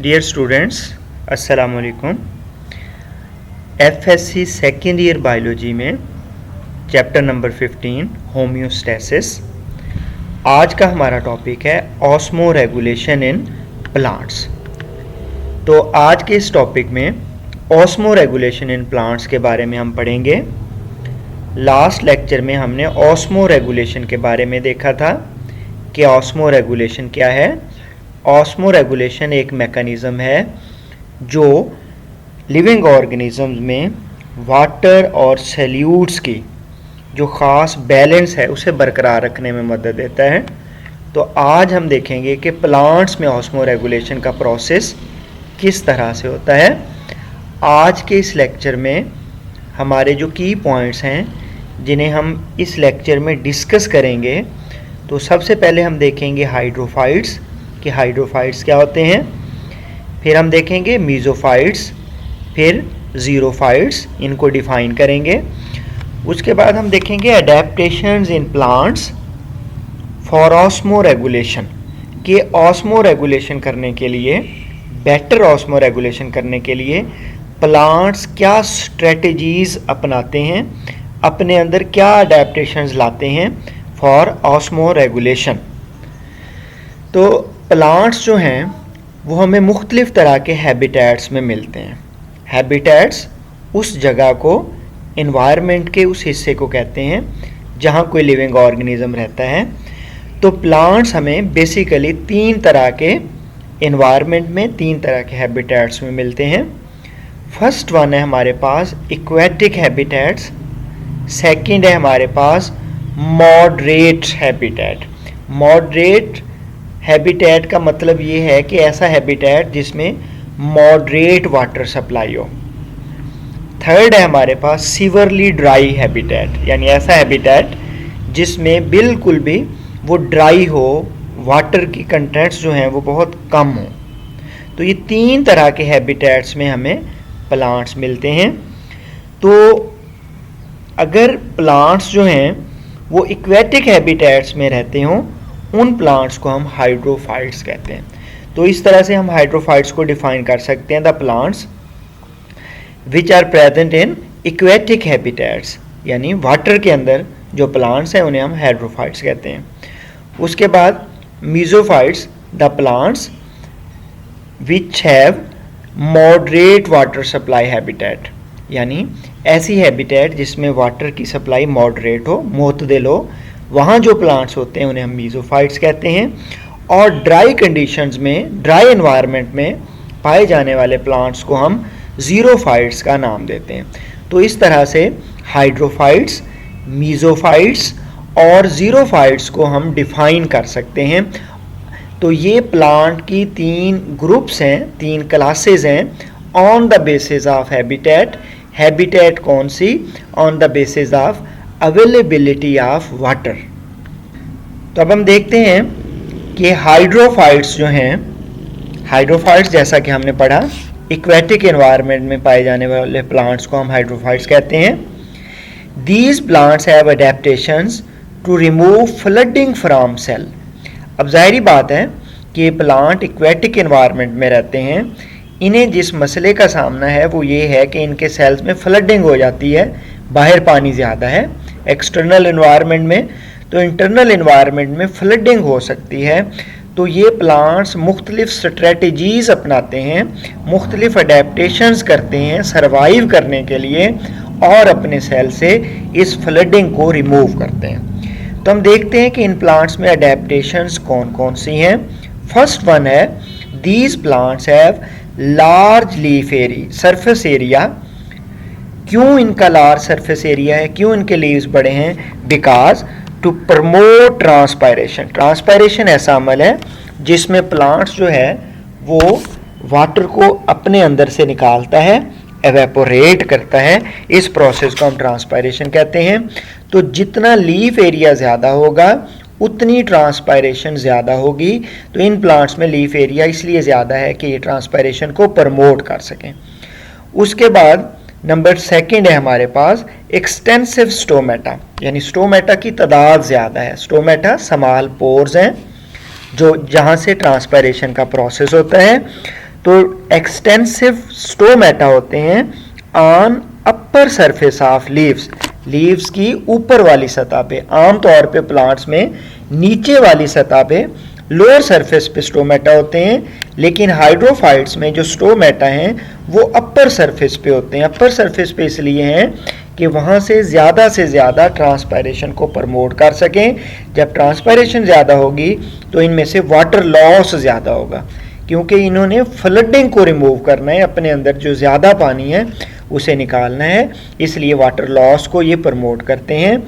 Dear students, अस्सलाम वालेकुम। FSc second year biology में चैप्टर नंबर 15 होम्योस्टैसिस। आज का हमारा टॉपिक है ऑस्मो रेगुलेशन इन प्लांट्स। तो आज के इस टॉपिक में ऑस्मो रेगुलेशन इन प्लांट्स के बारे में हम पढ़ेंगे। लास्ट लेक्चर में हमने ऑस्मो रेगुलेशन के बारे में देखा था कि ऑस्मो रेगुलेशन क्या है। ऑस्मो रेगुलेशन एक मैकेनिज़्म है जो लिविंग ऑर्गेनिजम्स में वाटर और सैल्यूट्स की जो ख़ास बैलेंस है उसे बरकरार रखने में मदद देता है। तो आज हम देखेंगे कि प्लांट्स में ऑस्मो रेगुलेशन का प्रोसेस किस तरह से होता है। आज के इस लेक्चर में हमारे जो की पॉइंट्स हैं जिन्हें हम इस लेक्चर में डिस्कस करेंगे, तो सबसे पहले हम देखेंगे हाइड्रोफाइट्स कि हाइड्रोफाइट्स क्या होते हैं, फिर हम देखेंगे मीज़ोफाइट्स, फिर ज़ीरोफाइट्स, इनको डिफ़ाइन करेंगे। उसके बाद हम देखेंगे adaptations in plants for osmo regulation कि ऑस्मो रेगुलेशन करने के लिए, बेटर ऑस्मो रेगुलेशन करने के लिए प्लांट्स क्या स्ट्रेटजीज़ अपनाते हैं, अपने अंदर क्या अडेप्टेशंस लाते हैं फॉर ऑस्मो रेगुलेशन। तो प्लांट्स जो हैं वो हमें मुख्तलिफ़ तरह के हैबिटेट्स में मिलते हैं। हैबिटेट्स उस जगह को, इन्वायरमेंट के उस हिस्से को कहते हैं जहाँ कोई लिविंग ऑर्गेनिज्म रहता है। तो प्लांट्स हमें बेसिकली तीन तरह के इन्वायरमेंट में, तीन तरह के हैबिटेट्स में मिलते हैं। फर्स्ट वन है हमारे पास एक्वेटिक हैबिटेट्स, सेकंड है हमारे पास मॉडरेट हैबिटेट। मॉडरेट हैबिटेट का मतलब ये है कि ऐसा हैबिटेट जिसमें मॉडरेट वाटर सप्लाई हो। थर्ड है हमारे पास सीवरली ड्राई हैबिटेट, यानी ऐसा हैबिटेट जिसमें बिल्कुल भी वो ड्राई हो, वाटर की कंटेंट्स जो हैं वो बहुत कम हो। तो ये तीन तरह के हैबिटेट्स में हमें प्लांट्स मिलते हैं। तो अगर प्लांट्स जो हैं वो एक्वेटिक हैबिटेट्स में रहते हों, उन प्लांट्स को हम हाइड्रोफाइट्स कहते हैं। तो इस तरह से हम हाइड्रोफाइट्स को डिफाइन कर सकते हैं, the plants which are present in aquatic habitats, यानी वाटर के अंदर जो प्लांट्स हैं उन्हें हम हाइड्रोफाइट्स कहते हैं। उसके बाद mesophytes, the plants which have moderate water supply habitat, यानी ऐसी हैबिटेट जिसमें वाटर की सप्लाई मॉडरेट हो, मोतदिल हो, वहाँ जो प्लांट्स होते हैं उन्हें हम मीज़ोफाइट्स कहते हैं। और ड्राई कंडीशंस में, ड्राई एनवायरनमेंट में पाए जाने वाले प्लांट्स को हम ज़ीरोफाइट्स का नाम देते हैं। तो इस तरह से हाइड्रोफाइट्स, मीज़ोफाइट्स और ज़ीरोफाइट्स को हम डिफ़ाइन कर सकते हैं। तो ये प्लांट की तीन ग्रुप्स हैं, तीन क्लासेस हैं on the basis of habitat. Habitat कौन सी? On the basis of availability of water. तो अब हम देखते हैं कि हाइड्रोफाइट्स जो हैं, हाइड्रोफाइट्स जैसा कि हमने पढ़ा, एक्वेटिक एनवायरनमेंट में पाए जाने वाले प्लांट्स को हम हाइड्रोफाइट्स कहते हैं। These plants have adaptations to remove flooding from cell. अब जाहिर बात है कि ये प्लांट एक्वेटिक एनवायरनमेंट में रहते हैं, इन्हें जिस मसले का सामना है वो ये है कि इनके सेल्स में फ्लडिंग हो जाती है, बाहर पानी ज़्यादा है एक्सटर्नल एनवायरनमेंट में, तो इंटरनल एनवायरनमेंट में फ्लडिंग हो सकती है। तो ये प्लांट्स मुख्तलिफ स्ट्रेटजीज़ अपनाते हैं, मुख्तलिफ अडेप्टेशंस करते हैं सर्वाइव करने के लिए और अपने सेल से इस फ्लडिंग को रिमूव करते हैं। तो हम देखते हैं कि इन प्लांट्स में अडेप्टेशंस कौन कौन सी हैं। फर्स्ट वन है these plants have large leaf area, surface area. क्यों इनका लार्ज सरफेस एरिया है, क्यों इनके लीव्स बड़े हैं? Because to promote transpiration. Transpiration ऐसा अमल है जिसमें प्लांट्स जो है वो वाटर को अपने अंदर से निकालता है, एवेपोरेट करता है। इस प्रोसेस को हम ट्रांसपायरेशन कहते हैं। तो जितना लीफ एरिया ज़्यादा होगा उतनी ट्रांसपायरेशन ज़्यादा होगी। तो इन प्लांट्स में लीफ एरिया इसलिए ज़्यादा है कि ये ट्रांसपायरेशन को प्रमोट कर सकें। उसके बाद नंबर सेकंड है हमारे पास एक्सटेंसिव स्टोमेटा, यानी स्टोमेटा की तादाद ज़्यादा है। स्टोमेटा स्मॉल पोर्स हैं जो जहाँ से ट्रांसपायरेशन का प्रोसेस होता है। तो एक्सटेंसिव स्टोमेटा होते हैं on upper surface of leaves की ऊपर वाली सतह पे। आमतौर पे प्लांट्स में नीचे वाली सतह पे लोअर सरफेस पे स्टोमेटा होते हैं, लेकिन हाइड्रोफाइट्स में जो स्टोमेटा हैं वो अपर सरफेस पे होते हैं। अपर सरफेस पे इसलिए हैं कि वहाँ से ज़्यादा ट्रांसपायरेशन को प्रमोट कर सकें। जब ट्रांसपायरेशन ज़्यादा होगी तो इनमें से वाटर लॉस ज़्यादा होगा, क्योंकि इन्होंने फ्लडिंग को रिमूव करना है, अपने अंदर जो ज़्यादा पानी है उसे निकालना है, इसलिए वाटर लॉस को ये प्रमोट करते हैं।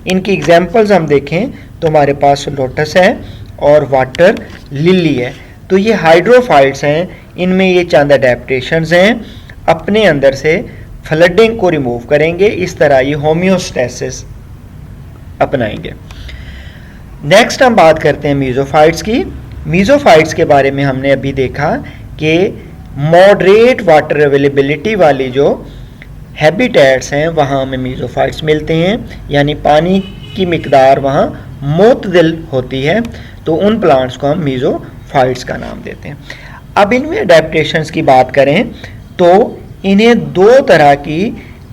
इनकी एग्जांपल्स हम देखें तो हमारे पास लोटस है और वाटर लिली है। तो ये हाइड्रोफाइट्स हैं, इनमें ये चंद अडेप्टेशंस हैं, अपने अंदर से फ्लडिंग को रिमूव करेंगे, इस तरह ये होम्योस्टेसिस अपनाएंगे। नेक्स्ट हम बात करते हैं मीजोफाइट्स की। मीजोफाइट्स के बारे में हमने अभी देखा कि मॉडरेट वाटर अवेलेबिलिटी वाली जो हैबिटेट्स हैं वहाँ हमें मीजोफाइट्स मिलते हैं, यानी पानी की मिकदार वहाँ मोतदिल होती है, तो उन प्लांट्स को हम मीजोफाइट्स का नाम देते हैं। अब इनमें अडेप्टेशंस की बात करें तो इन्हें दो तरह की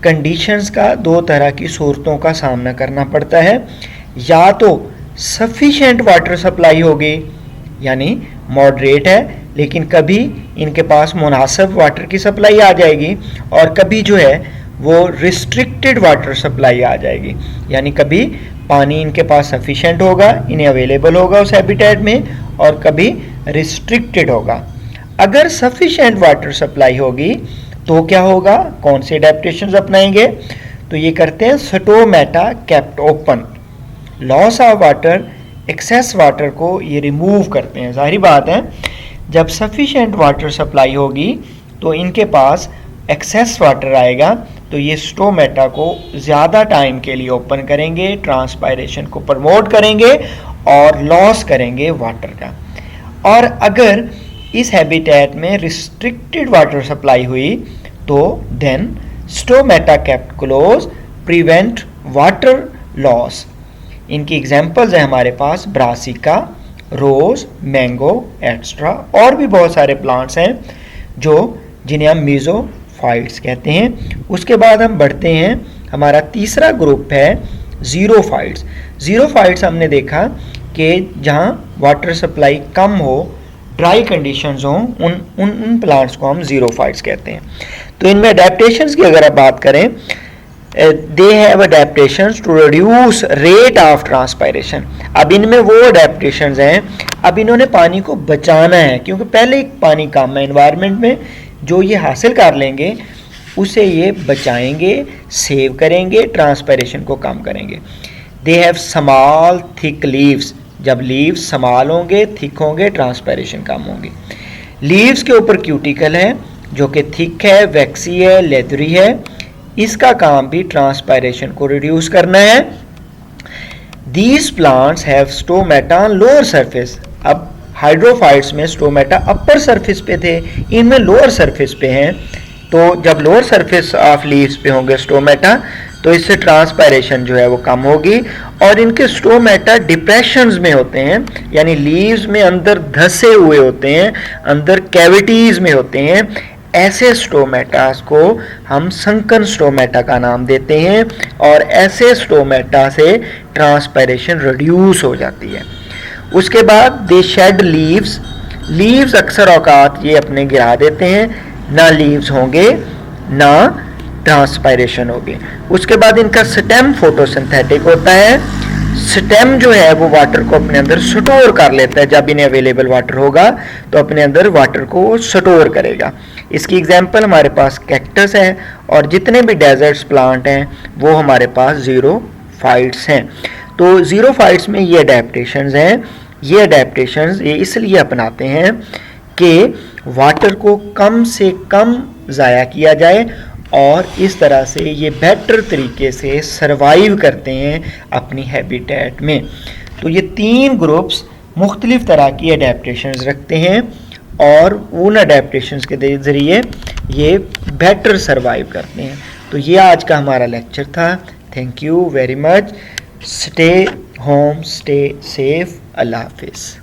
कंडीशंस का, दो तरह की सूरतों का सामना करना पड़ता है। या तो सफिशेंट वाटर सप्लाई होगी, यानी मॉडरेट है लेकिन कभी इनके पास मुनासिब वाटर की सप्लाई आ जाएगी, और कभी जो है वो रिस्ट्रिक्टेड वाटर सप्लाई आ जाएगी, यानी कभी पानी इनके पास सफिशेंट होगा, इन्हें अवेलेबल होगा उस हैबिटेट में, और कभी रिस्ट्रिक्टेड होगा। अगर सफिशेंट वाटर सप्लाई होगी तो क्या होगा, कौन से अडेप्टेशंस अपनाएंगे, तो ये करते हैं stomata kept open. Loss of water, excess water को ये रिमूव करते हैं। जाहिर बात है जब सफिशेंट वाटर सप्लाई होगी तो इनके पास एक्सेस वाटर आएगा, तो ये स्टोमेटा को ज़्यादा टाइम के लिए ओपन करेंगे, ट्रांसपायरेशन को प्रमोट करेंगे और लॉस करेंगे वाटर का। और अगर इस हैबिटेट में रिस्ट्रिक्टेड वाटर सप्लाई हुई तो then stomata kept close, prevent water loss. इनकी एग्जांपल्स हैं हमारे पास ब्रासिका, रोज, मैंगो एक्स्ट्रा, और भी बहुत सारे प्लांट्स हैं जिन्हें हम मीजोफाइट्स कहते हैं। उसके बाद हम बढ़ते हैं, हमारा तीसरा ग्रुप है जीरोफाइट्स। जीरोफाइट्स हमने देखा कि जहाँ वाटर सप्लाई कम हो, ड्राई कंडीशंस हों, उन प्लांट्स को हम जीरोफाइट्स कहते हैं। तो इनमें अडेप्टेशंस की अगर आप बात करें, they have adaptations to reduce rate of transpiration. अब इनमें वो अडेप्टेशंस हैं, अब इन्होंने पानी को बचाना है, क्योंकि पहले पानी कम है एनवायरनमेंट में, जो ये हासिल कर लेंगे उसे ये बचाएंगे, सेव करेंगे, ट्रांसपायरेशन को कम करेंगे। They have small thick leaves, जब लीव्स स्मॉल होंगे, थिक होंगे, ट्रांसपायरेशन कम होंगी। लीव्स के ऊपर क्यूटिकल है जो कि थिक है, वैक्सी है, लेदरी है, इसका काम भी ट्रांसपायरेशन को रिड्यूस करना है। These plants have stomata lower surface. अब हाइड्रोफाइट्स में स्टोमेटा अपर सरफेस पे थे, इनमें लोअर सरफेस पे हैं, तो जब लोअर सरफेस ऑफ लीव्स पे होंगे स्टोमेटा तो इससे ट्रांसपायरेशन जो है वो कम होगी। और इनके स्टोमेटा डिप्रेशंस में होते हैं, यानी लीव्स में अंदर धसे हुए होते हैं, अंदर कैविटीज में होते हैं। ऐसे स्टोमेटास को हम संकन स्टोमेटा का नाम देते हैं, और ऐसे स्टोमेटा से ट्रांसपायरेशन रिड्यूस हो जाती है। उसके बाद दे शेड लीव्स अक्सर औकात ये अपने गिरा देते हैं, ना लीव्स होंगे ना ट्रांसपायरेशन होगी। उसके बाद इनका स्टेम फोटोसिंथेटिक होता है। स्टेम जो है वो वाटर को अपने अंदर स्टोर कर लेता है, जब इन्हें अवेलेबल वाटर होगा तो अपने अंदर वाटर को स्टोर करेगा। इसकी एग्जांपल हमारे पास कैक्टस है, और जितने भी डेजर्ट्स प्लांट हैं वो हमारे पास जीरोफाइट्स हैं। तो जीरोफाइट्स में ये अडेप्टेशंस हैं, ये अडेप्टेशंस ये इसलिए अपनाते हैं कि वाटर को कम से कम ज़ाया किया जाए, और इस तरह से ये बेटर तरीके से सरवाइव करते हैं अपनी हैबिटेट में। तो ये तीन ग्रुप्स मुख्तलिफ तरह की अडेप्टेशंस रखते हैं, और उन अडेप्टेशंस के ज़रिए ये बेटर सरवाइव करते हैं। तो ये आज का हमारा लेक्चर था। Thank you very much. Stay home, stay safe. अल्लाह हाफिज़।